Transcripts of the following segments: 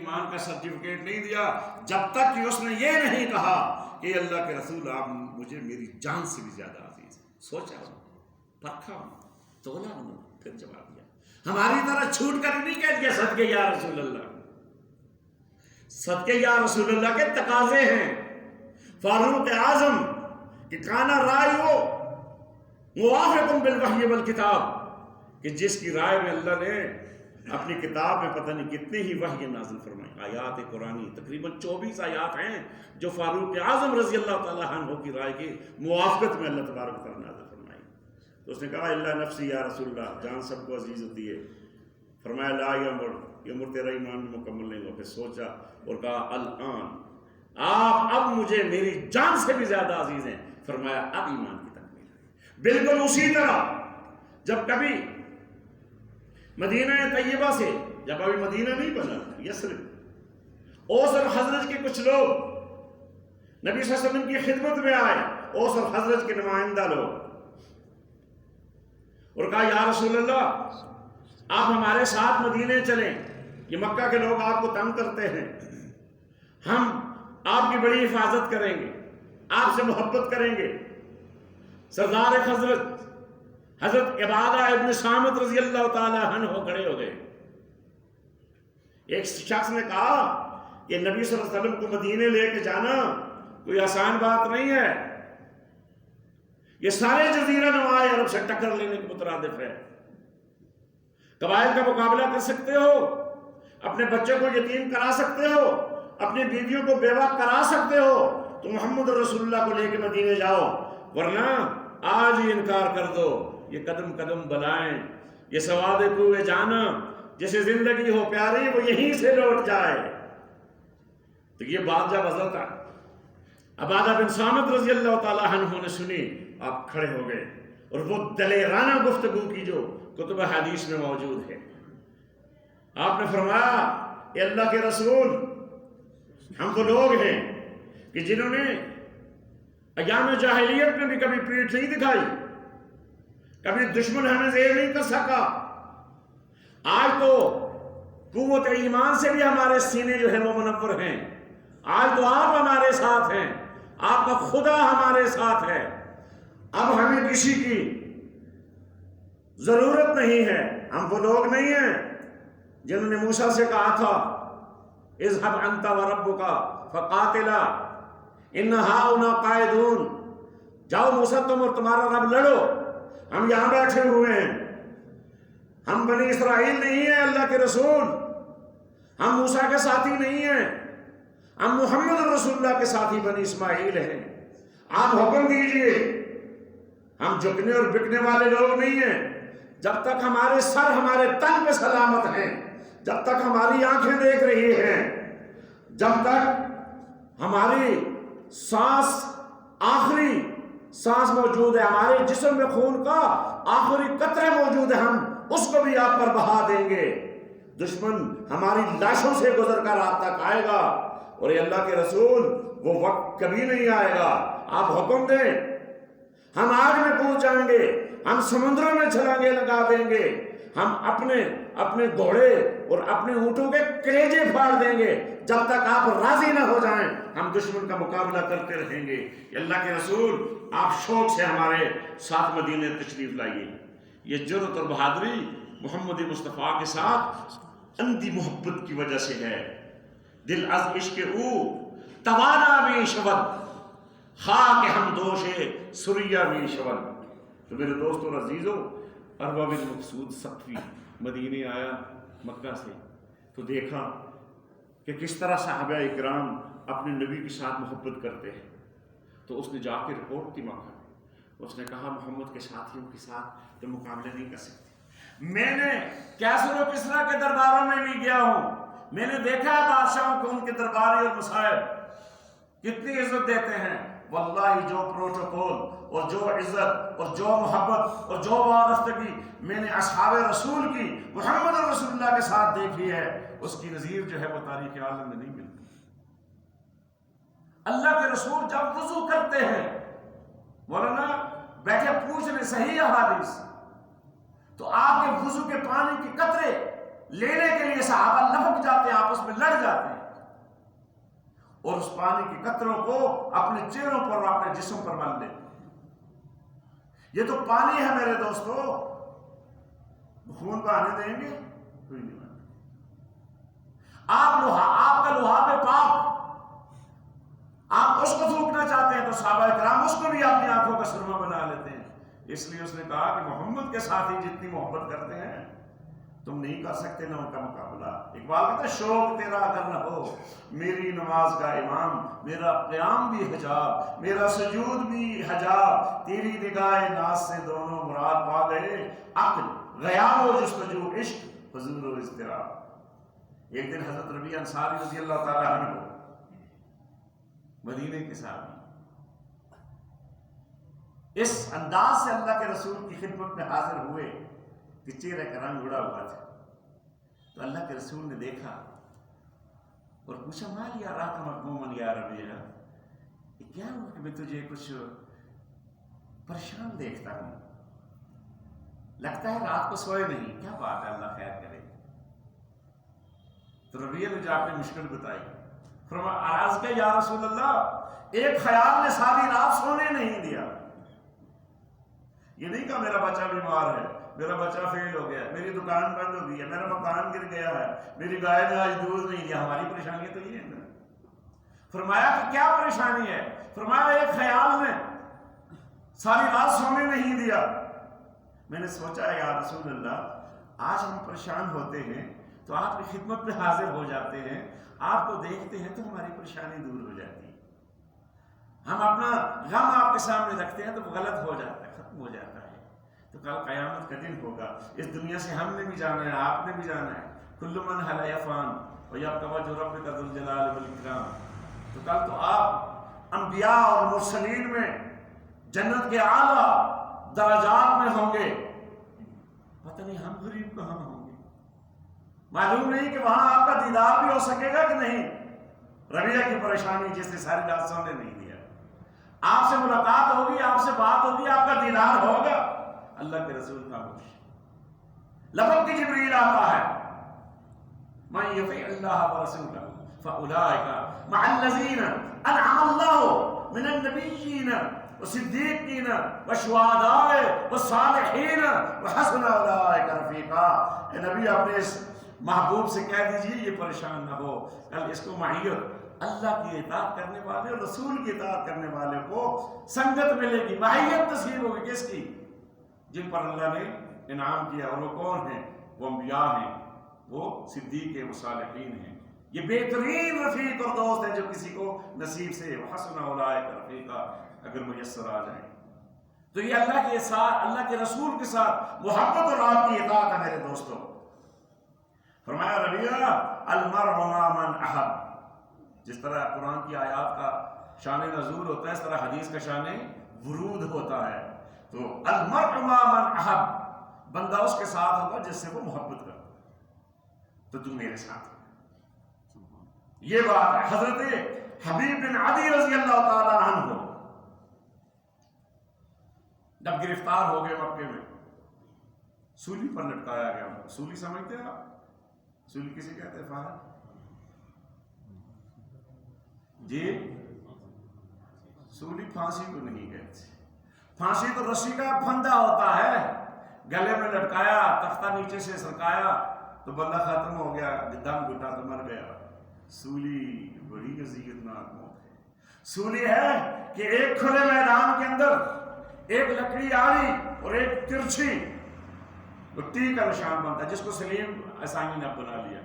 ایمان کا سرٹیفکیٹ نہیں دیا جب تک کہ اس نے یہ نہیں کہا کہ اللہ کے رسول آپ مجھے میری جان سے بھی زیادہ عزیز ہیں۔ سوچا پرکھا تولا انہوں نے، پھر جواب دیا۔ ہماری طرح چھوٹ کر نہیں کہہ دیا صدقے یا رسول اللہ، صدقے یا رسول اللہ کے تقاضے ہیں۔ فاروق اعظم کہ کانا رائے ہو موافق بالوحی والکتاب، کہ جس کی رائے میں اللہ نے اپنی کتاب میں پتہ نہیں کتنے ہی وحی نازل فرمائی، آیات قرآنی تقریباً 24 آیات ہیں جو فاروق اعظم رضی اللہ تعالیٰ عنہ کی رائے کی موافقت میں اللہ تبارک و تعالیٰ نازل فرمائی۔ تو اس نے کہا اللہ نفسی یا رسول اللہ، جان سب کو عزیز ہوتی ہے۔ فرمایا لا یہ عمر تیرا ایمان بھی مکمل نہیں ہوا۔ پھر سوچا اور کہا الان آپ اب مجھے میری جان سے بھی زیادہ عزیز ہیں۔ فرمایا اب ایمان کی تکمیل ہے۔ بالکل اسی طرح جب کبھی مدینہ طیبہ سے، جب ابھی مدینہ نہیں بنا یثرب، اوس اور خزرج کے کچھ لوگ نبی صلی اللہ علیہ وسلم کی خدمت میں آئے، اوس اور خزرج کے نمائندہ لوگ، اور کہا یا رسول اللہ آپ ہمارے ساتھ مدینے چلیں، یہ مکہ کے لوگ آپ کو تنگ کرتے ہیں، ہم آپ کی بڑی حفاظت کریں گے، آپ سے محبت کریں گے۔ سردار خزرج حضرت عبادہ ابن صامت رضی اللہ تعالی عنہ کھڑے ہو گئے۔ ایک شخص نے کہا کہ نبی صلی اللہ علیہ وسلم کو مدینے لے کے جانا کوئی آسان بات نہیں ہے، یہ سارے جزیرہ نما عرب سے ٹکر لینے کے مترادف ہے۔ قبائل کا مقابلہ کر سکتے ہو، اپنے بچوں کو یتیم کرا سکتے ہو، اپنی بیویوں کو بیوہ کرا سکتے ہو، تو محمد رسول اللہ کو لے کے مدینے جاؤ، ورنہ آج ہی انکار کر دو۔ یہ قدم قدم بلائیں، یہ سواد کوئے جانا، جسے زندگی ہو پیاری وہ یہیں سے لوٹ جائے۔ تو یہ بات جب حضرت عبادہ بن صامت رضی اللہ تعالیٰ عنہ نے سنی، آپ کھڑے ہو گئے، اور وہ دلیرانہ گفتگو کی جو کتب حدیث میں موجود ہے۔ آپ نے فرمایا کہ اللہ کے رسول، ہم وہ لوگ ہیں کہ جنہوں نے ایام جاہلیت میں بھی کبھی پیٹھ نہیں دکھائی، کبھی دشمن ہمیں زیر نہیں کر سکا، آج تو قوت ایمان سے بھی ہمارے سینے جو ہے وہ منور ہیں، آج تو آپ ہمارے ساتھ ہیں، آپ کا خدا ہمارے ساتھ ہے، اب ہمیں کسی کی ضرورت نہیں ہے۔ ہم وہ لوگ نہیں ہیں جنہوں نے موسیٰ سے کہا تھا اذهب انت وربک فقاتلا ان ہؤلاء قاعدون، جاؤ موسیٰ تم اور تمہارا رب لڑو، ہم یہاں بیٹھے ہوئے ہیں۔ ہم بنی اسرائیل نہیں ہیں اللہ کے رسول، ہم موسیٰ کے ساتھی نہیں ہیں، ہم محمد رسول اللہ کے ساتھی بنی اسماعیل ہیں۔ آپ حکم دیجئے، ہم جھکنے اور بکنے والے لوگ نہیں ہیں۔ جب تک ہمارے سر ہمارے تن پہ سلامت ہیں، جب تک ہماری آنکھیں دیکھ رہی ہیں، جب تک ہماری سانس آخری سانس موجود ہے، ہمارے جسم میں خون کا آخری قطرے موجود ہے، ہم اس کو بھی آپ پر بہا دیں گے۔ دشمن ہماری لاشوں سے گزر کر آپ تک آئے گا، اور یہ اللہ کے رسول وہ وقت کبھی نہیں آئے گا۔ آپ حکم دیں، ہم آگ میں کود جائیں گے، ہم سمندروں میں چھلانگیں لگا دیں گے، ہم اپنے گھوڑے اور اپنے اونٹوں کے کلیجے پھاڑ دیں گے، جب تک آپ راضی نہ ہو جائیں ہم دشمن کا مقابلہ کرتے رہیں گے۔ اللہ کے رسول آپ شوق سے ہمارے ساتھ مدینے تشریف لائیے۔ یہ جرأت اور بہادری محمد مصطفیٰ کے ساتھ اندھی محبت کی وجہ سے ہے۔ دل از عشق او توانا میں شود، خاک ہم دوشے سریا میں شود۔ تو میرے دوستوں اور عزیزوں، عروہ بن مقصود ثقفی مدینے آیا مکہ سے، تو دیکھا کہ کس طرح صحابہ اکرام اپنے نبی کے ساتھ محبت کرتے ہیں، تو اس نے جا کے رپورٹ کی مکہ میں، اس نے کہا محمد کے ساتھیوں کے ساتھ تو مقابلہ نہیں کر سکتے۔ میں نے کیسر و کسریٰ کے درباروں میں بھی گیا ہوں، میں نے دیکھا ہے بادشاہوں کو ان کے درباری اور مصائب کتنی عزت دیتے ہیں۔ واللہ جو پروٹوکول اور جو عزت اور جو محبت اور جو وابستگی میں نے اصحاب رسول کی محمد رسول اللہ کے ساتھ دیکھی ہے، اس کی نظیر جو ہے وہ تاریخ عالم میں نہیں ملتی۔ اللہ کے رسول جب وضو کرتے ہیں، مولانا بیٹھے پوچھ لیں صحیح احادیث، تو آپ کے وضو کے پانی کے قطرے لینے کے لیے صحابہ لپک جاتے ہیں، آپس میں لڑ جاتے ہیں، اور اس پانی کے قطروں کو اپنے چہروں پر اور اپنے جسم پر مل لیتے ہیں۔ یہ تو پانی ہے میرے دوستو، خون بہانے دیں گے؟ کوئی نہیں بہانے۔ آپ کا لحاف پاک، آپ اس کو تھوکنا چاہتے ہیں تو صحابہ کرام اس کو بھی اپنی آنکھوں کا سرما بنا لیتے ہیں۔ اس لیے اس نے کہا کہ محمد کے ساتھ ہی جتنی محبت کرتے ہیں تم نہیں کر سکتے نہ ان کا مقابلہ۔ اقبال کہتا ہے شوق تیرا اگر نہ ہو میری نماز کا امام، میرا قیام بھی حجاب، میرا سجود بھی حجاب، تیری نگاہ ناز سے دونوں مراد پا گئے، عقل غیاب و جستجو، عشق حضور و اضطراب۔ ایک دن حضرت ربیع انصاری رضی اللہ تعالیٰ عنہ مدینے کے صحابی اس انداز سے اللہ کے رسول کی خدمت میں حاضر ہوئے کہ چہرے کا رنگ اڑا ہوا تھا، تو اللہ کے رسول نے دیکھا اور پوچھا مال یا راہ کا مقمومن یا ربیع، یہ کیا ہوا کہ میں تجھے کچھ پریشان دیکھتا ہوں، لگتا ہے رات کو سوئے نہیں، کیا بات ہے، اللہ خیر کرے۔ تو ربیع نے جا اپنی مشکل بتائی، فرمایا عرض کیا یا رسول اللہ، ایک خیال نے ساری رات سونے نہیں دیا۔ یہ نہیں کہا میرا بچہ بیمار ہے، میرا بچہ فیل ہو گیا، میری دکان بند ہو گئی ہے، میرا مکان گر گیا ہے، میری گائے نے آج دودھ نہیں دیا۔ ہماری پریشانی تو یہ ہے نا۔ فرمایا کہ کیا پریشانی ہے؟ فرمایا ایک خیال نے ساری رات سونے نہیں دیا۔ میں نے سوچا یا رسول اللہ، آج ہم پریشان ہوتے ہیں تو آپ کی خدمت میں حاضر ہو جاتے ہیں، آپ کو دیکھتے ہیں تو ہماری پریشانی دور ہو جاتی ہے، ہم اپنا غم آپ کے سامنے رکھتے ہیں تو وہ غلط ہو جاتا ہے، ختم ہو جاتا ہے۔ تو کل قیامت کا دن ہوگا، اس دنیا سے ہم نے بھی جانا ہے، آپ نے بھی جانا ہے، کل من حلی فان ویبقی وجہ ربک ذو الجلال والاکرام۔ تو کل تو آپ انبیاء اور مرسلین میں جنت کے اعلیٰ درجات میں ہوں گے، پتہ نہیں ہم غریب کہاں ہوں گے، معلوم نہیں کہ وہاں آپ کا دیدار بھی ہو سکے گا کہ نہیں۔ ربیع کی پریشانی جس نے ساری رات سونے نہیں دیا، آپ سے ملاقات ہوگی، آپ سے بات ہوگی، آپ کا دیدار ہوگا، اللہ کے رسول کا خوش لبک کی جبریل آتا ہے، من یطع اللہ ورسولہ فاولئک مع الذین انعم اللہ من النبیین والصدیقین والشہداء والصالحین وحسن اولئک رفیقا۔ اے نبی اپنے اس محبوب سے کہہ دیجئے یہ پریشان نہ ہو، کل اس کو معیت اللہ کی اطاعت کرنے والے اور رسول کی اطاعت کرنے والے کو سنگت ملے گی، معیت نصیب ہوگی، کس کی؟ جن پر اللہ نے انعام کیا، اور وہ کون ہیں؟ وہ انبیاء ہیں، وہ صدیق ہیں، وہ صالحین ہیں۔ یہ بہترین رفیق اور دوست ہیں جو کسی کو نصیب سے وحسن اولئک رفیقا اگر میسر آ جائیں۔ تو یہ اللہ کے ساتھ، اللہ کے رسول کے ساتھ محبت اور آپ کی اطاعت ہے میرے دوستوں۔ فرمایا ربیع المرء مع من احب، جس طرح قرآن کی آیات کا شان نزول ہوتا ہے اس طرح حدیث کا شان ورود ہوتا ہے۔ تو المرء مع من احب، بندہ اس کے ساتھ ہوگا جس سے وہ محبت کرتا ہے، تو تم میرے ساتھ۔ یہ بات ہے حضرت حبیب بن عدی رضی اللہ تعالیٰ عنہ جب گرفتار ہو گئے مکے میں، سولی پر لٹکایا گیا۔ سولی سمجھتے ہیں آپ؟ سولی کسی کہتے ہیں؟ فہد جی، سولی پھانسی کو نہیں کہتے، پھانسی تو رسی کا پھندا ہوتا ہے، گلے میں لٹکایا، تختہ نیچے سے سرکایا تو بندہ ختم ہو گیا، دم گھٹا تو مر گیا۔ سولی بڑی اذیتناک موت ہے۔ سولی ہے کہ ایک کھلے میدان کے اندر ایک لکڑی آڑی اور ایک ترچھی ٹی کا نشان بنتا ہے، جس کو سلیم عیسائی نے بنا لیا،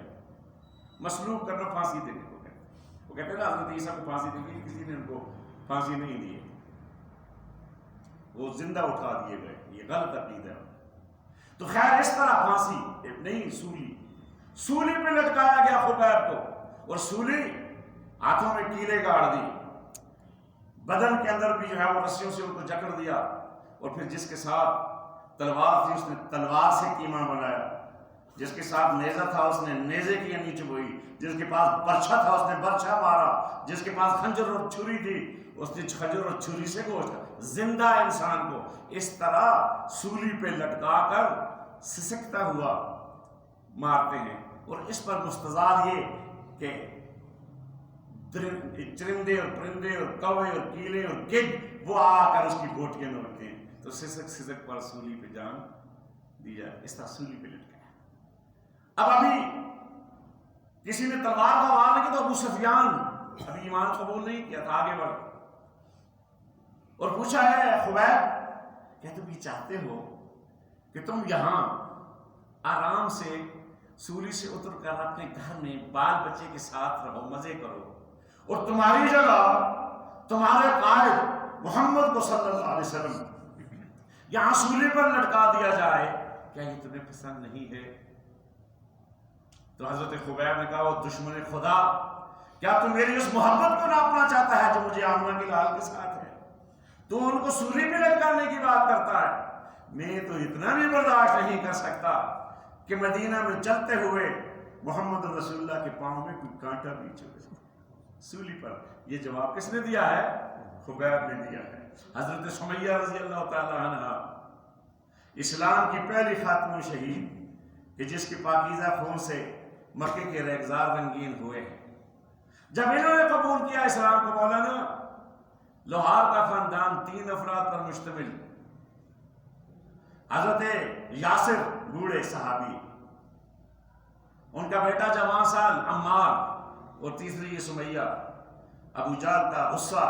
مسلوب کرنا، پھانسی دینے کو کہتے ہیں۔ وہ کہتے ہیں نا حضرت عیسیٰ کو پھانسی دی گئی، کسی نے ان کو پھانسی نہیں دی، وہ زندہ اٹھا دیے گئے، یہ غلط عقیدہ ہے۔ تو خیر اس طرح پھانسی نہیں، سولی پہ لٹکایا گیا خبیب کو، اور سولی ہاتھوں میں کیلے گاڑ دی، بدن کے اندر بھی جو ہے وہ رسیوں سے ان کو جکڑ دیا، اور پھر جس کے ساتھ تلوار تھی اس نے تلوار سے کیما بنایا، جس کے ساتھ نیزہ تھا اس نے نیزے کی انگلی چبوئی، جس کے پاس برچھا تھا اس نے برچھا مارا، جس کے پاس خنجر اور چھری تھی اس نے خنجر اور چھری سے گوشت، زندہ انسان کو اس طرح سولی پہ لٹکا کر سسکتا ہوا مارتے ہیں، اور اس پر مستزاد یہ کہ چرندے اور پرندے اور کوے اور کیلے اور گدھ وہ آ کر اس کی بوٹیاں نوچتے ہیں، تو سسک سسک پر سولی پہ جان دی جائے، اس طرح سولی پہ لٹکایا۔ اب ابھی کسی نے تلوار کا وار نہیں کیا تو ابو سفیان ابھی ایمان قبول نہیں کیا تھا، آگے بڑھ اور پوچھا ہے خبیب کیا تم یہ چاہتے ہو کہ تم یہاں آرام سے سولی سے اتر کر اپنے گھر میں بال بچے کے ساتھ رہو، مزے کرو، اور تمہاری جگہ تمہارے قائد محمد کو صلی اللہ علیہ وسلم یہاں سولی پر لٹکا دیا جائے، کیا یہ تمہیں پسند نہیں ہے؟ تو حضرت خبیب نے کہا وہ دشمن خدا، کیا تم میری اس محبت کو ناپنا چاہتا ہے جو مجھے آمنہ کے لال کے ساتھ ہے؟ تو ان کو سولی پہ لٹکانے کی بات کرتا ہے، میں تو اتنا بھی برداشت نہیں کر سکتا کہ مدینہ میں چلتے ہوئے محمد رسول اللہ کے پاؤں میں کوئی کانٹا بھی چلے۔ سولی پر یہ جواب کس نے دیا ہے؟ خبیب نے دیا ہے۔ حضرت سمیہ رضی اللہ تعالی عنہ اسلام کی پہلی خاتون شہید کہ جس کے پاکیزہ خون سے مکے کے ریگزار رنگین ہوئے ہیں، جب انہوں نے قبول کیا اسلام کو، مولانا لوہار کا خاندان 3 افراد پر مشتمل، حضرت یاسر بوڑھے صحابی، ان کا بیٹا جوان سال عمار، اور تیسری یہ سمیہ، ابو جہل کا غصہ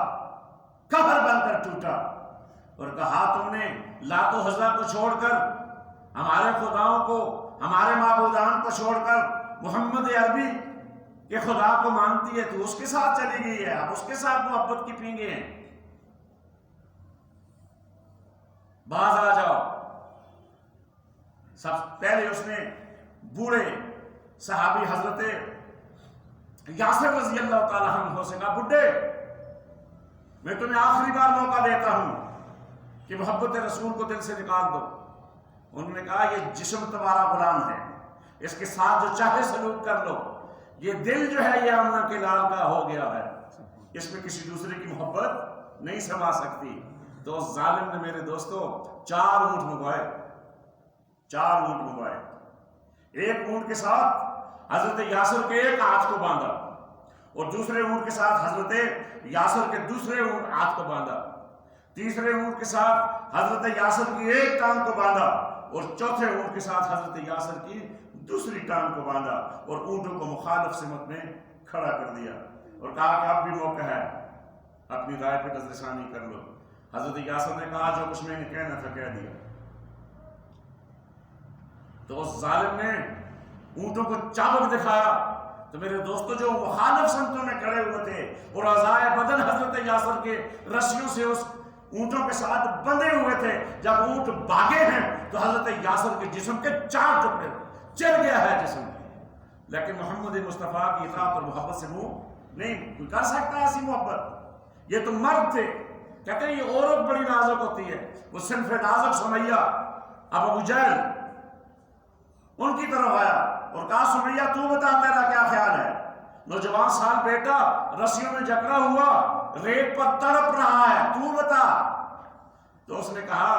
قہر بن کر ٹوٹا اور کہا تم نے لات و عزا کو چھوڑ کر، ہمارے خداؤں کو، ہمارے معبودان کو چھوڑ کر محمد عربی کے خدا کو مانتی ہے، تو اس کے ساتھ چلی گئی ہے، اب اس کے ساتھ محبت کی پینگے ہیں، باز آ جاؤ۔ سب پہلے اس نے بوڑھے صحابی حضرت یاسر رضی اللہ تعالیٰ عنہ سے کہا بڈھے میں تمہیں آخری بار موقع دیتا ہوں کہ محبت رسول کو دل سے نکال دو۔ انہوں نے کہا یہ جسم تمہارا غلام ہے، اس کے ساتھ جو چاہے سلوک کر لو، یہ دل جو ہے یہ آمنہ کے لال کا ہو گیا ہے، اس میں کسی دوسرے کی محبت نہیں سما سکتی۔ تو اس ظالم نے میرے دوستو 4 اونٹ منگوائے، 4 اونٹ منگوائے، ایک اونٹ کے ساتھ حضرت یاسر کے ایک ہاتھ کو باندھا اور دوسرے اونٹ کے ساتھ حضرت یاسر کے دوسرے ہاتھ کو باندھا، تیسرے اونٹ کے ساتھ حضرت یاسر کی ایک ٹانگ کو باندھا اور چوتھے اونٹ کے ساتھ حضرت یاسر کی دوسری ٹانگ کو باندھا اور اونٹوں کو مخالف سمت میں کھڑا کر دیا اور کہا کہ اب بھی موقع ہے، اپنی رائے پہ نظر ثانی کر لو۔ حضرت یاسر نے کہا جو کچھ میں نے کہنا تھا کہہ دیا۔ تو اس ظالم نے اونٹوں کو چابک دکھایا تو میرے دوستو جو مخالف سمتوں میں کھڑے ہوئے تھے اور اعضائے بدن حضرت یاسر کے رسیوں سے اس اونٹوں کے ساتھ بندھے ہوئے تھے، جب اونٹ بھاگے ہیں تو حضرت یاسر کے جسم کے 4 ٹکڑے چل گیا ہے جسم، لیکن محمد مصطفیٰ کی اطاعت اور محبت سے منہ نہیں کوئی کر سکتا ایسی محبت۔ یہ تو مرد تھے، کہتے ہیں یہ عورت بڑی نازک ہوتی ہے، وہ صنف نازک سمیہ اب ابو جہل ان کی طرف آیا اور کہا سمیہ تو بتا تیرا کیا خیال ہے؟ نوجوان سال بیٹا رسیوں میں جکڑا ہوا ریت پر تڑپ رہا ہے، تو بتا۔ تو اس نے کہا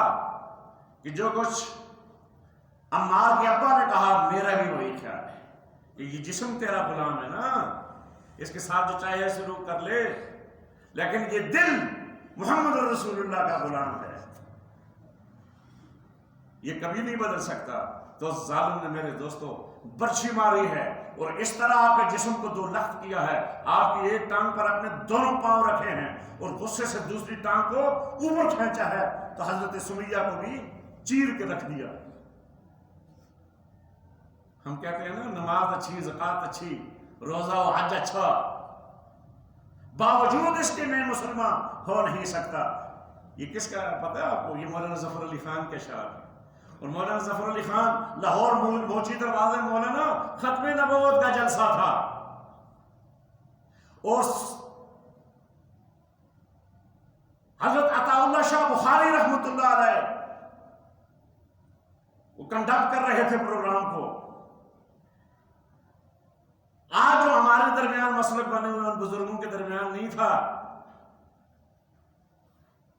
کہ جو کچھ عمار کے ابا نے کہا میرا بھی وہی خیال ہے کہ یہ جسم تیرا غلام ہے نا، اس کے ساتھ جو چاہے سلوک کر لے، لیکن یہ دل محمد رسول اللہ کا غلام ہے، یہ کبھی نہیں بدل سکتا۔ تو ظالم نے میرے دوستو برچھی ماری ہے اور اس طرح آپ کے جسم کو 2 لخت کیا ہے، آپ کی ایک ٹانگ پر اپنے دونوں پاؤں رکھے ہیں اور غصے سے دوسری ٹانگ کو اوپر کھینچا ہے، تو حضرت سمیہ کو بھی چیر کے رکھ دیا۔ ہم کہتے ہیں نا نماز اچھی، زکوٰۃ اچھی، روزہ و حج اچھا، باوجود اس کے میں مسلمان ہو نہیں سکتا۔ یہ کس کا پتہ ہے آپ کو؟ یہ مولانا ظفر علی خان کے شعر ہے، اور مولانا ظفر علی خان لاہور موچی دروازے مولانا ختم نبوت کا جلسہ تھا، اور حضرت عطا اللہ شاہ بخاری رحمۃ اللہ علیہ وہ کنڈکٹ کر رہے تھے پروگرام کو۔ آج جو ہمارے درمیان مسلک بنے ہوئے ان بزرگوں کے درمیان نہیں تھا،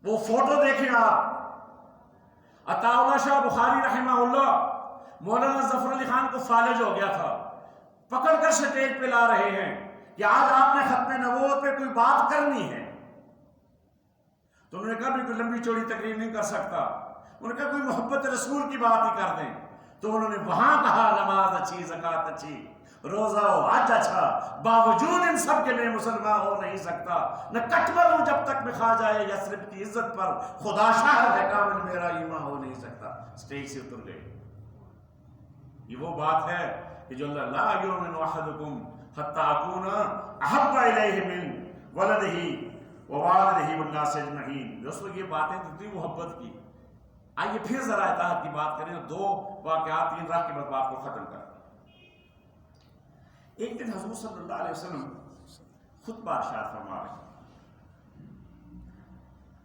وہ فوٹو دیکھیں آپ، عطا اللہ شاہ بخاری رحمہ اللہ مولانا ظفر علی خان کو فالج ہو گیا تھا، پکڑ کر سٹیج پہ لا رہے ہیں کہ آج آپ نے ختم نبوت پہ کوئی بات کرنی ہے. تو انہوں نے کہا بھی کوئی لمبی چوڑی تقریر نہیں کر سکتا، انہوں نے کہا کوئی محبت رسول کی بات ہی کر دیں. تو انہوں نے وہاں کہا نماز اچھی، زکوٰۃ اچھی، روزہ و حج اچھا، باوجود ان سب کے میں مسلمان ہو نہیں سکتا. نہ کٹ مروں جب تک میں کھا جائے یثرب کی عزت پر، خدا شاہد ہے کامل میرا ایمان ہو نہیں سکتا. اسٹیج سے اتر گئے. یہ وہ بات ہے کہ جو اللہ لا یؤمن احدکم حتی اکون احب الیہ من ولدہ ووالدہ والناس اجمعین. دوستو یہ باتیں اتنی محبت کی. آئیے پھر ذرا اطاعت کی بات کریں. 2 واقعات 3 راہ کے بعد بات کو ختم کریں. ایک دن حضور صلی اللہ علیہ وسلم خطبہ ارشاد فرما رہے ہیں.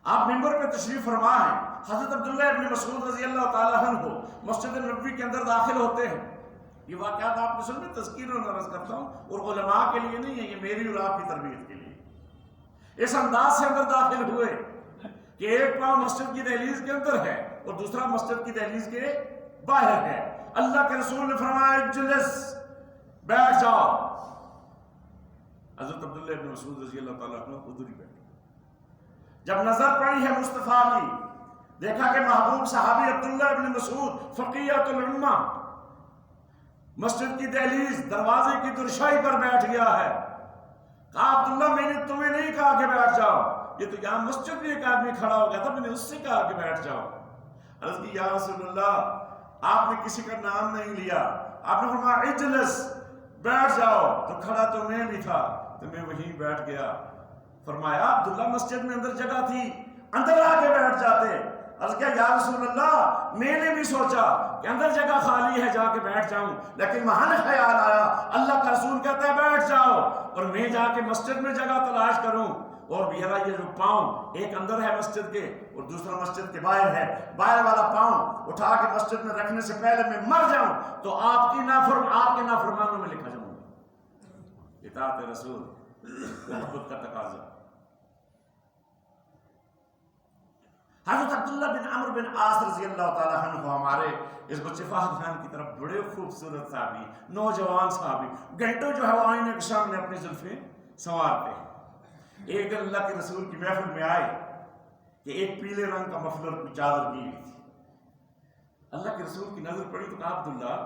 آپ ممبر پہ تشریف فرما ہیں. حضرت عبداللہ ابن مسعود رضی اللہ تعالیٰ عنہ مسجد نبوی کے اندر داخل ہوتے ہیں. یہ واقعات آپ کو سن میں تذکیر و عرض کرتا ہوں، اور علماء کے لیے نہیں ہے، یہ میری اور آپ کی تربیت کے لیے. اس انداز سے اندر داخل ہوئے کہ ایک پاؤں مسجد کی دہلیز کے اندر ہے اور دوسرا مسجد کی دہلیز کے باہر ہے. اللہ کے رسول نے فرمایا اجلس، بیٹھ جاؤ. حضرت عبداللہ ابن مسعود رضی اللہ تعالیٰ عنہ ادھر ہی بیٹھے. جب نظر پڑی ہے مصطفیٰ کی، دیکھا کہ محبوب صحابی عبداللہ ابن مسعود فقیہۃ الامہ مسجد کی دہلیز دروازے کی درشائی پر بیٹھ گیا ہے. کہا عبداللہ میں نے تمہیں نہیں کہا کہ بیٹھ جاؤ، یہ تو یہاں مسجد میں ایک آدمی کھڑا ہو گیا تھا، میں نے اس سے کہا کہ بیٹھ جاؤ. عرض کی یا رسول اللہ آپ نے کسی کا نام نہیں لیا، آپ نے فرمایا اجلس، بیٹھ جاؤ. تو کھڑا تو میں بھی تھا تو میں وہیں بیٹھ گیا. فرمایا عبداللہ مسجد میں اندر جگہ تھی، اندر آ کے بیٹھ جاتے. عرض کیا یا رسول اللہ میں نے بھی سوچا کہ اندر جگہ خالی ہے جا کے بیٹھ جاؤں، لیکن وہاں خیال آیا اللہ کا رسول کہتا ہے بیٹھ جاؤ، اور میں جا کے مسجد میں جگہ تلاش کروں. اور میرا یہ جو پاؤں ایک اندر ہے مسجد کے اور دوسرا مسجد کے باہر ہے، باہر والا پاؤں اٹھا کے مسجد میں رکھنے سے پہلے میں مر جاؤں تو آپ کے نافرمانوں میں لکھا جاؤں گا. اطاعت رسول محبت کا تقاضا. حضرت عبداللہ بن عمرو بن عاص رضی اللہ تعالیٰ عنہ ہمارے اس بچے فہد خان کی طرف بڑے خوبصورت صحابی، نوجوان صحابی، گھنٹوں جو ہے وہ آئینے کے سامنے اپنی زلفیں سنوارتے ہیں. ایک دن اللہ کے رسول کی محفل میں آئے کہ ایک پیلے رنگ کا مفلر چادر کی ہوئی تھی. اللہ کے رسول کی نظر پڑی تو کہا عبداللہ،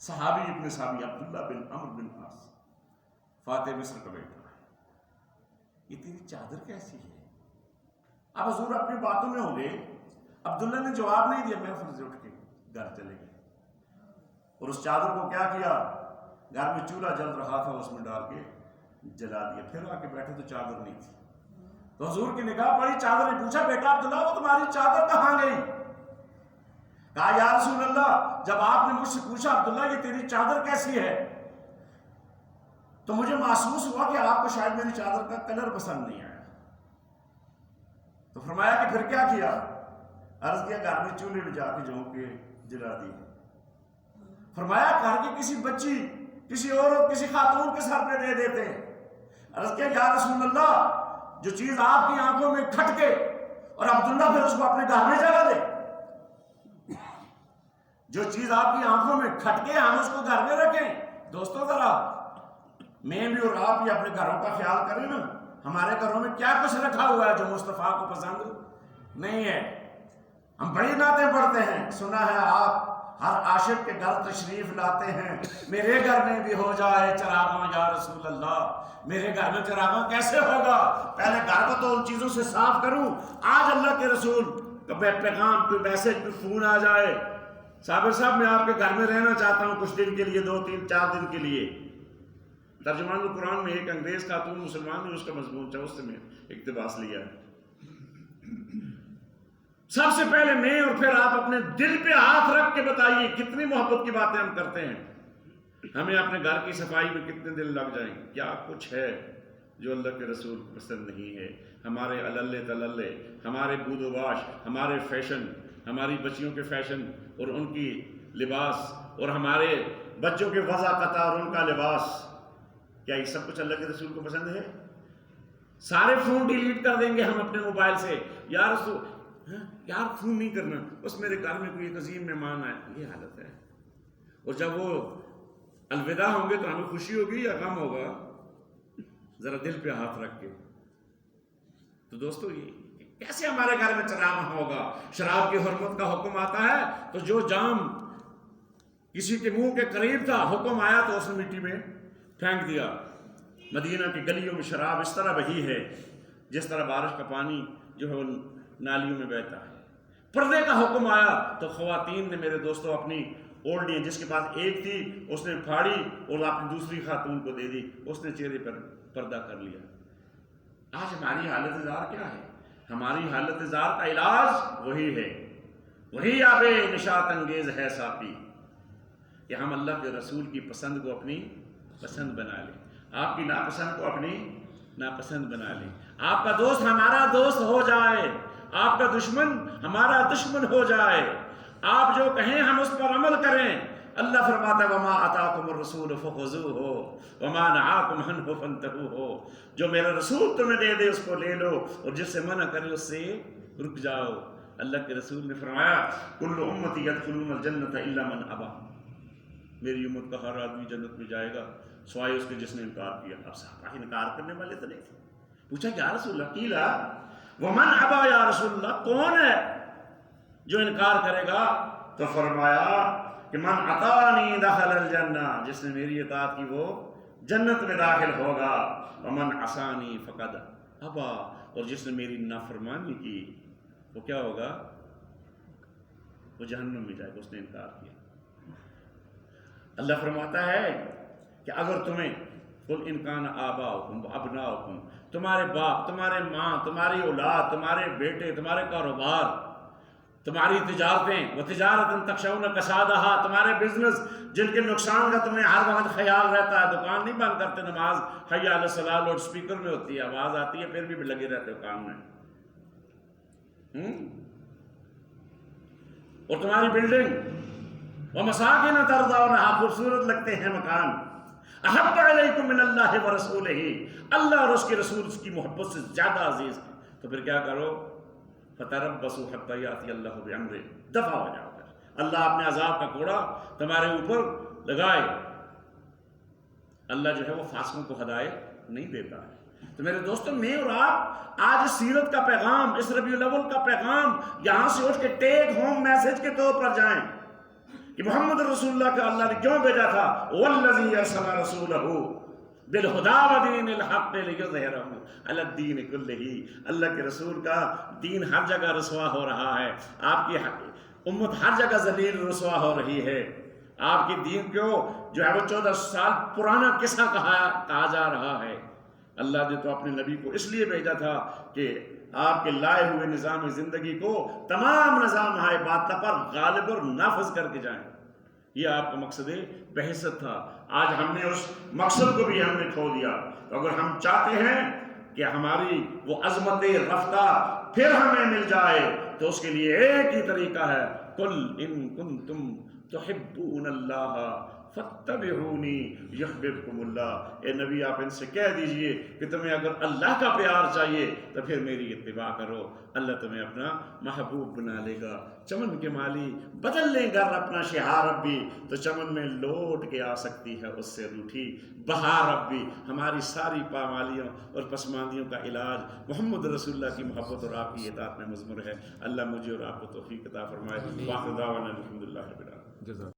صحابی ابن صحابی عبداللہ بن عمرو بن عاص فاتح مصر کا بیٹا ہے، یہ تیری چادر کیسی ہے؟ اب حضور اپنی باتوں میں ہو گئے. عبداللہ نے جواب نہیں دیا، محفل سے اٹھ کے گھر چلے گئے اور اس چادر کو کیا کیا، گھر میں چولہا جل رہا تھا اس میں ڈال کے جلا دیا. پھر آ کے بیٹھے تو چادر نہیں تھی. تو حضور کی نگاہ پڑی چادر نے. پوچھا بیٹا عبداللہ وہ تمہاری چادر کہاں گئی؟ کہا یا رسول اللہ جب آپ نے مجھ سے پوچھا عبداللہ یہ تیری چادر کیسی ہے تو مجھے محسوس ہوا کہ آپ کو شاید میری چادر کا کلر پسند نہیں آیا. تو فرمایا کہ پھر کیا کیا؟ عرض کیا گھر میں چولہے میں جا کے جھونک کے جلا دی. فرمایا گھر کی کسی بچی، کسی عورت، کسی خاتون کے سر پہ دے دیتے. عرض کیا یا رسول اللہ جو چیز آپ کی آنکھوں میں کھٹ کے اور عبداللہ پھر اس کو اپنے گھر میں جگہ دے، جو چیز آپ کی آنکھوں میں کھٹ کے ہم اس کو گھر میں رکھیں. دوستوں ذرا میں بھی اور آپ بھی اپنے گھروں کا خیال کریں نا. ہمارے گھروں میں کیا کچھ رکھا ہوا ہے جو مصطفیٰ کو پسند نہیں ہے؟ ہم بڑی نعتیں پڑھتے ہیں، سنا ہے آپ ہر عاشق کے گھر تشریف لاتے ہیں. میرے گھر میں بھی ہو جائے چراغاں یا رسول اللہ. میرے گھر میں چراغاں کیسے ہوگا؟ پہلے گھر کو تو ان چیزوں سے صاف کروں. آج اللہ کے رسول کا پیغام، کوئی میسج، کوئی فون آ جائے، صابر صاحب میں آپ کے گھر میں رہنا چاہتا ہوں کچھ دن کے لیے، 2 3 4 دن کے لیے. ترجمان القرآن میں ایک انگریز خاتون مسلمان نے اس کا مضمون تھا، اس سے میں اقتباس لیا ہے. سب سے پہلے میں اور پھر آپ اپنے دل پہ ہاتھ رکھ کے بتائیے کتنی محبت کی باتیں ہم کرتے ہیں. ہمیں اپنے گھر کی صفائی میں کتنے دن لگ جائیں. کیا کچھ ہے جو اللہ کے رسول پسند نہیں ہے؟ ہمارے عللے تللے، ہمارے بود و باش، ہمارے فیشن، ہماری بچیوں کے فیشن اور ان کی لباس، اور ہمارے بچوں کے وضع قطع اور ان کا لباس، کیا یہ سب کچھ اللہ کے رسول کو پسند ہے؟ سارے فون ڈیلیٹ کر دیں گے ہم اپنے موبائل سے. یا رسول یار فون نہیں کرنا، بس میرے گھر میں کوئی ایک عظیم مہمان آئے، یہ حالت ہے۔ اور جب وہ الوداع ہوں گے تو ہمیں خوشی ہوگی یا غم ہوگا؟ ذرا دل پہ ہاتھ رکھ کے۔ تو دوستو یہ کیسے ہمارے گھر میں چراغ ہوگا؟ شراب کی حرمت کا حکم آتا ہے تو جو جام کسی کے منہ کے قریب تھا، حکم آیا تو اس نے مٹی میں پھینک دیا۔ مدینہ کی گلیوں میں شراب اس طرح بہی ہے جس طرح بارش کا پانی جو ہے وہ نالیوں میں بہتا ہے۔ پردے کا حکم آیا تو خواتین نے میرے دوستو اپنی اوڑھنیاں، جس کے پاس ایک تھی اس نے پھاڑی اور اپنی دوسری خاتون کو دے دی، اس نے چہرے پر پردہ کر لیا۔ آج ہماری حالت زار کیا ہے؟ ہماری حالت زار کا علاج وہی ہے، وہی آب نشاط انگیز ہے ساقی، کہ ہم اللہ کے رسول کی پسند کو اپنی پسند بنا لیں، آپ کی ناپسند کو اپنی ناپسند بنا لیں، آپ کا دوست ہمارا دوست ہو جائے، آپ کا دشمن ہمارا دشمن ہو جائے، آپ جو کہیں ہم اس پر عمل کریں۔ اللہ فرماتا ہے وَمَا أَتَاكُمُ الرَّسُولُ فَخُذُوهُ وَمَا نَهَاكُمْ عَنْهُ فَانْتَهُوا، جو میرا رسول تمہیں دے دے اس کو لے لو، اور جس سے منع کرے اس سے رک جاؤ۔ اللہ کے رسول نے فرمایا كُلُّ أُمَّتِي يَدْخُلُونَ الْجَنَّةَ إِلَّا مَنْ أَبَى، میری امت کا ہر آدمی جنت میں جائے گا سوائے اس کے جس نے انکار کیا۔ اب صحابہ انکار کرنے والے تو نہیں تھے۔ پوچھا یا رسول اللہ، قیلا وَمَنْ أَبَى یا رسول اللہ، کون ہے جو انکار کرے گا؟ تو فرمایا کہ من اطاعنی دخل الجنہ، جس نے میری اطاعت کی وہ جنت میں داخل ہوگا، ومن عصانی فقد ابا، اور جس نے میری نافرمانی کی وہ کیا ہوگا؟ وہ جہنم میں جائے گا، اس نے انکار کیا۔ اللہ فرماتا ہے کہ اگر تمہیں قل ان کان آباؤکم وابناؤکم، تمہارے باپ، تمہارے ماں، تمہاری اولاد، تمہارے بیٹے، تمہارے کاروبار، تمہاری تجارتیں، وہ تجارت تخشون کسادہا، تمہارے بزنس جن کے نقصان کا تمہیں ہر وقت خیال رہتا ہے، دکان نہیں بند کرتے، نماز حی علی الصلاۃ لاؤڈ اسپیکر میں ہوتی ہے، آواز آتی ہے پھر بھی لگے رہتے ہو کام میں، اور تمہاری بلڈنگ ومساکن ترضونہا، خوبصورت لگتے ہیں مکان، احب علیکم من اللہ ورسولہ، اللہ اور اس کے رسول اس کی محبت سے زیادہ عزیز ہے، تو پھر کیا کرو؟ فَتَرَبَّصُوا حَتَّى يَأْتِيَ اللَّهُ بِأَمْرِهِ، دفع ہو جاؤ کر، اللہ اپنے عذاب کا کوڑا تمہارے اوپر لگائے۔ اللہ جو ہے وہ فاسقوں کو ہدایت نہیں دیتا ہے۔ تو میرے دوستوں، میں اور آپ آج اس سیرت کا پیغام، اس ربیع الاول کا پیغام یہاں سے اٹھ کے ٹیک ہوم میسج کے طور پر جائیں کہ محمد رسول اللہ کا اللہ نے کیوں بھیجا تھا؟ وَالَّذِي أَرْسَلَ رَسُولَهُ بالہدیٰ ودین الحق لیظہرہ علی الدین کلہ، اللہ کے رسول کا دین ہر جگہ رسوا ہو رہا ہے، آپ کی امت ہر جگہ ذلیل رسوا ہو رہی ہے، آپ کی دین کو جو ہے وہ 14 سال پرانا قصہ کہا جا رہا ہے۔ اللہ نے تو اپنے نبی کو اس لیے بھیجا تھا کہ آپ کے لائے ہوئے نظام زندگی کو تمام نظام ہائے باطل پر غالب اور نافذ کر کے جائیں، یہ آپ کا مقصد بعثت تھا۔ آج ہم نے اس مقصد کو بھی ہم نے کھو دیا، تو اگر ہم چاہتے ہیں کہ ہماری وہ عظمت رفتہ پھر ہمیں مل جائے تو اس کے لیے ایک ہی طریقہ ہے، قل ان کنتم تحبون اللہ فاتبعونی یحببکم اللہ، اے نبی آپ ان سے کہہ دیجئے کہ تمہیں اگر اللہ کا پیار چاہیے تو پھر میری اتباع کرو، اللہ تمہیں اپنا محبوب بنا لے گا۔ چمن کے مالی بدل لیں گر اپنا شہار ربی، تو چمن میں لوٹ کے آ سکتی ہے اس سے روٹھی بہار ربی۔ ہماری ساری پامالیوں اور پسماندیوں کا علاج محمد رسول اللہ کی محبت اور آپ کی اطاعت میں مضمر ہے۔ اللہ مجھے اور آپ کو توفیق عطا فرمائے۔ واخر دعوانا الحمدللہ رب العالمین۔